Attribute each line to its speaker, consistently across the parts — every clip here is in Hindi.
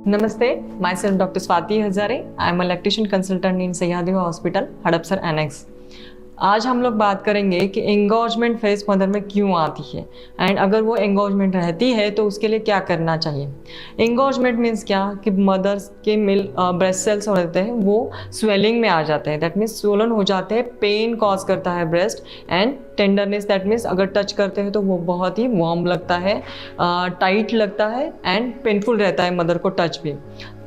Speaker 1: Namaste, myself Dr. Swati Hazare. I am a lactation consultant in Sahyadeva Hospital, Hadapsar Annex. आज हम लोग बात करेंगे कि एंगोजमेंट फेज मदर में क्यों आती है एंड अगर वो एंगोजमेंट रहती है तो उसके लिए क्या करना चाहिए। एंगोजमेंट मीन्स क्या कि मदर्स के ब्रेस्ट सेल्स होते हैं वो स्वेलिंग में आ जाते हैं, दैट मीन्स स्वोलन हो जाते हैं, पेन कॉज करता है breast and tenderness, that means अगर टच करते हैं तो वो बहुत ही वार्म लगता है, टाइट लगता है एंड पेनफुल रहता है मदर को टच भी।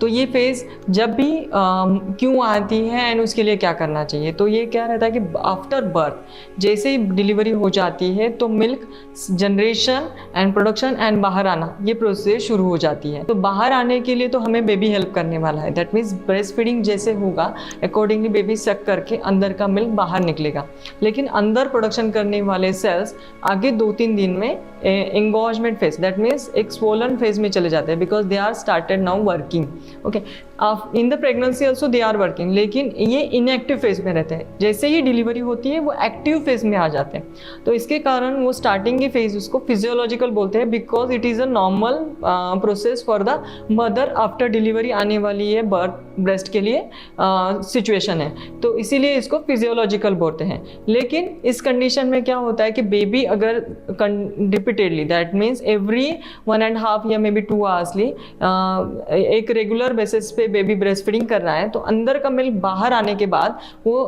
Speaker 1: तो ये फेज़ जब भी क्यों आती है एंड उसके लिए क्या करना चाहिए, तो ये क्या रहता है कि आफ्टर बर्थ जैसे ही डिलीवरी हो जाती है तो milk generation and production and बाहर आना ये प्रोसेस शुरू हो जाती है। तो बाहर आने के लिए तो हमें बेबी हेल्प करने वाला है, दैट मीन्स ब्रेस्ट फीडिंग जैसे होगा अकॉर्डिंगली बेबी सक करके अंदर का मिल्क बाहर निकलेगा, लेकिन अंदर प्रोडक्शन करने वाले सेल्स आगे 2-3 दिन में एंगोजमेंट फेज दैट मीन्स एक स्वोलन फेज में चले जाते हैं because they are started now working. Okay, in the pregnancy also they are working, लेकिन ये इनएक्टिव फेज में रहते हैं। जैसे ही डिलीवरी होती है वो एक्टिव फेज में आ जाते हैं। तो इसके कारण वो स्टार्टिंग की फेज उसको फिजियोलॉजिकल बोलते हैं because it is a normal process for the mother after delivery आने वाली है बर्थ ब्रेस्ट के लिए सिचुएशन है, तो इसीलिए इसको फिजियोलॉजिकल बोलते हैं। लेकिन इस कंडीशन में क्या होता है कि बेबी अगर रिपीटेडली दैट मीन्स एवरी 1.5 या मे बी 2 आवर्सली एक रेगुलर बेसिस पे बेबी ब्रेस्ट फीडिंग कर रहा है, तो अंदर का मिल्क बाहर आने के बाद वो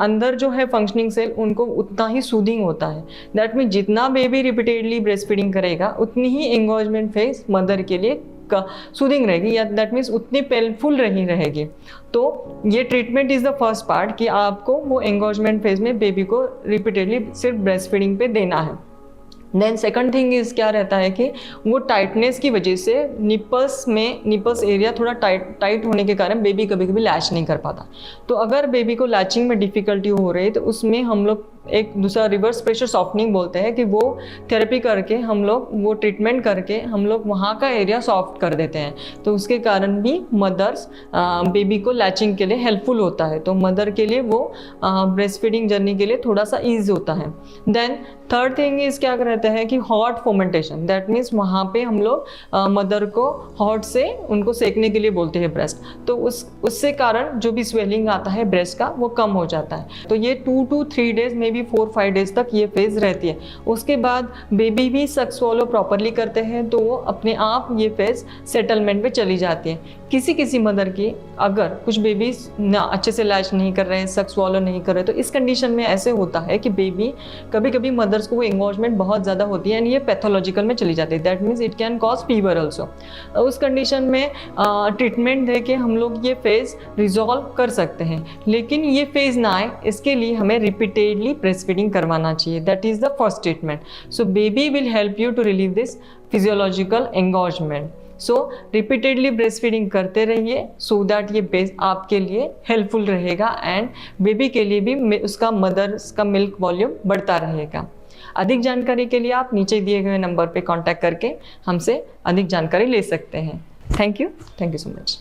Speaker 1: अंदर जो है फंक्शनिंग सेल उनको उतना ही सूदिंग होता है। दैट मीन जितना बेबी रिपीटेडली ब्रेस्ट फीडिंग करेगा उतनी ही एंगोजमेंट फेज मदर के लिए सूदिंग रहेगी, या दैट मीन्स उतनी पेनफुल नहीं रहेगी। तो ये treatment is the first part कि आपको वो एंगोजमेंट फेज में बेबी को रिपीटेडली सिर्फ ब्रेस्ट फीडिंग पे देना है। देन सेकंड थिंग इज़ क्या रहता है कि वो टाइटनेस की वजह से निपल्स एरिया थोड़ा टाइट होने के कारण बेबी कभी कभी लैच नहीं कर पाता। तो अगर बेबी को लैचिंग में डिफ़िकल्टी हो रही है तो उसमें हम लोग एक दूसरा रिवर्स प्रेशर सॉफ्टनिंग बोलते हैं कि वो थेरेपी करके हम लोग वो ट्रीटमेंट करके हम लोग वहाँ का एरिया सॉफ्ट कर देते हैं, तो उसके कारण भी मदर्स बेबी को लैचिंग के लिए हेल्पफुल होता है। तो मदर के लिए वो ब्रेस्ट फीडिंग जर्नी के लिए थोड़ा सा ईज होता है। देन थर्ड थिंग इज़ क्या रहता है कि हॉट फोमेंटेशन, दैट मीन्स वहाँ पे हम लोग मदर को हॉट से उनको सेकने के लिए बोलते हैं ब्रेस्ट, तो उससे कारण जो भी स्वेलिंग आता है ब्रेस्ट का वो कम हो जाता है। तो ये 2 to 3 डेज में भी 4-5 डेज तक ये फेज रहती है। उसके बाद बेबी भी सक स्वॉलो प्रॉपरली करते हैं तो वो अपने आप ये फेज सेटलमेंट पे चली जाती है। किसी मदर की अगर कुछ बेबीज ना अच्छे से लैच नहीं कर रहे हैं, सक स्वॉलो नहीं कर रहे, तो इस कंडीशन में ऐसे होता है कि बेबी कभी कभी मदर्स को वो एंगोजमेंट बहुत ज़्यादा होती है एंड ये पैथोलॉजिकल में चली जाती है, that means it can cause fever also. उस कंडीशन में ट्रीटमेंट दे के हम लोग ये फेज रिजॉल्व कर सकते हैं, लेकिन ये फेज ना आए इसके लिए हमें रिपीटेडली ब्रेस्ट फीडिंग करवाना चाहिए, that is the first treatment. So baby will help you to relieve this physiological engorgement. So repeatedly breast feeding करते रहिए सो दैट ये बेस आपके लिए हेल्पफुल रहेगा एंड बेबी के लिए भी उसका मदर्स का मिल्क वॉल्यूम बढ़ता रहेगा। अधिक जानकारी के लिए आप नीचे दिए गए नंबर पे कांटेक्ट करके हमसे अधिक जानकारी ले सकते हैं। Thank you so much.